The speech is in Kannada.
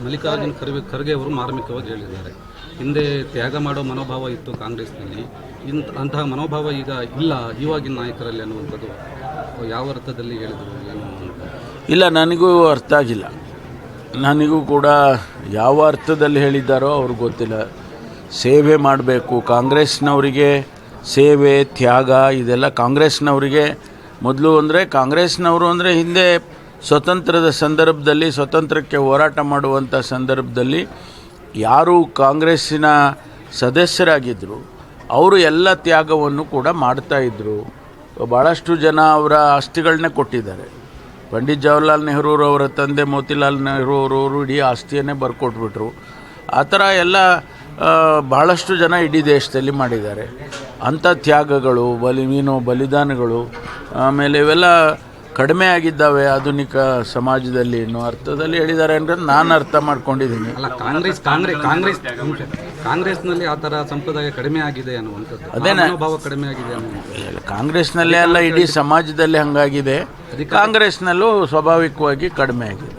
ಮಲ್ಲಿಕಾರ್ಜುನ್ ಖರ್ಗೆ ಅವರು ಮಾರ್ಮಿಕವಾಗಿ ಹೇಳಿದ್ದಾರೆ. ಹಿಂದೆ ತ್ಯಾಗ ಮಾಡೋ ಮನೋಭಾವ ಇತ್ತು ಕಾಂಗ್ರೆಸ್ನಲ್ಲಿ, ಅಂತಹ ಮನೋಭಾವ ಈಗ ಇಲ್ಲ ಇವಾಗಿನ ನಾಯಕರಲ್ಲಿ ಅನ್ನುವಂಥದ್ದು ಯಾವ ಅರ್ಥದಲ್ಲಿ ಹೇಳಿದರು ಏನು ಅಂತ? ಇಲ್ಲ, ನನಗೂ ಅರ್ಥ ಆಗಿಲ್ಲ. ನನಗೂ ಕೂಡ ಯಾವ ಅರ್ಥದಲ್ಲಿ ಹೇಳಿದ್ದಾರೋ ಅವ್ರಿಗೆ ಗೊತ್ತಿಲ್ಲ. ಸೇವೆ ಮಾಡಬೇಕು, ಕಾಂಗ್ರೆಸ್ನವರಿಗೆ ಸೇವೆ ತ್ಯಾಗ ಇದೆಲ್ಲ ಕಾಂಗ್ರೆಸ್ನವರಿಗೆ ಮೊದಲು. ಅಂದರೆ ಕಾಂಗ್ರೆಸ್ನವರು ಅಂದರೆ ಹಿಂದೆ ಸ್ವತಂತ್ರದ ಸಂದರ್ಭದಲ್ಲಿ, ಸ್ವತಂತ್ರಕ್ಕೆ ಹೋರಾಟ ಮಾಡುವಂಥ ಸಂದರ್ಭದಲ್ಲಿ ಯಾರು ಕಾಂಗ್ರೆಸ್ಸಿನ ಸದಸ್ಯರಾಗಿದ್ದರು ಅವರು ಎಲ್ಲ ತ್ಯಾಗವನ್ನು ಕೂಡ ಮಾಡ್ತಾಯಿದ್ರು. ಭಾಳಷ್ಟು ಜನ ಅವರ ಆಸ್ತಿಗಳನ್ನೇ ಕೊಟ್ಟಿದ್ದಾರೆ. ಪಂಡಿತ್ ಜವಾಹರ್ಲಾಲ್ ನೆಹರೂರವರ ತಂದೆ ಮೋತಿಲಾಲ್ ನೆಹರೂರವರು ಇಡೀ ಆಸ್ತಿಯನ್ನೇ ಬರ್ಕೊಟ್ಬಿಟ್ರು. ಆ ಥರ ಎಲ್ಲ ಭಾಳಷ್ಟು ಜನ ಇಡೀ ದೇಶದಲ್ಲಿ ಮಾಡಿದ್ದಾರೆ. ಅಂಥ ತ್ಯಾಗಗಳು, ಬಲಿದಾನಗಳು ಆಮೇಲೆ ಇವೆಲ್ಲ ಕಡಿಮೆ ಆಗಿದ್ದಾವೆ ಆಧುನಿಕ ಸಮಾಜದಲ್ಲಿ ಅನ್ನೋ ಅರ್ಥದಲ್ಲಿ ಹೇಳಿದ್ದಾರೆ ಅಂದರೆ ನಾನು ಅರ್ಥ ಮಾಡ್ಕೊಂಡಿದ್ದೀನಿ. ಅಲ್ಲ, ಕಾಂಗ್ರೆಸ್ನಲ್ಲಿ ಆ ಥರ ಸಂಪ್ರದಾಯ ಕಡಿಮೆ ಆಗಿದೆ ಅನ್ನುವಂಥದ್ದು, ಅದೇ ಮನೋಭಾವ ಕಡಿಮೆ ಆಗಿದೆ ಅನ್ನುವಂಥದ್ದು. ಕಾಂಗ್ರೆಸ್ನಲ್ಲೇ ಅಲ್ಲ, ಇಡೀ ಸಮಾಜದಲ್ಲಿ ಹಾಗಾಗಿದೆ. ಕಾಂಗ್ರೆಸ್ನಲ್ಲೂ ಸ್ವಾಭಾವಿಕವಾಗಿ ಕಡಿಮೆ ಆಗಿದೆ.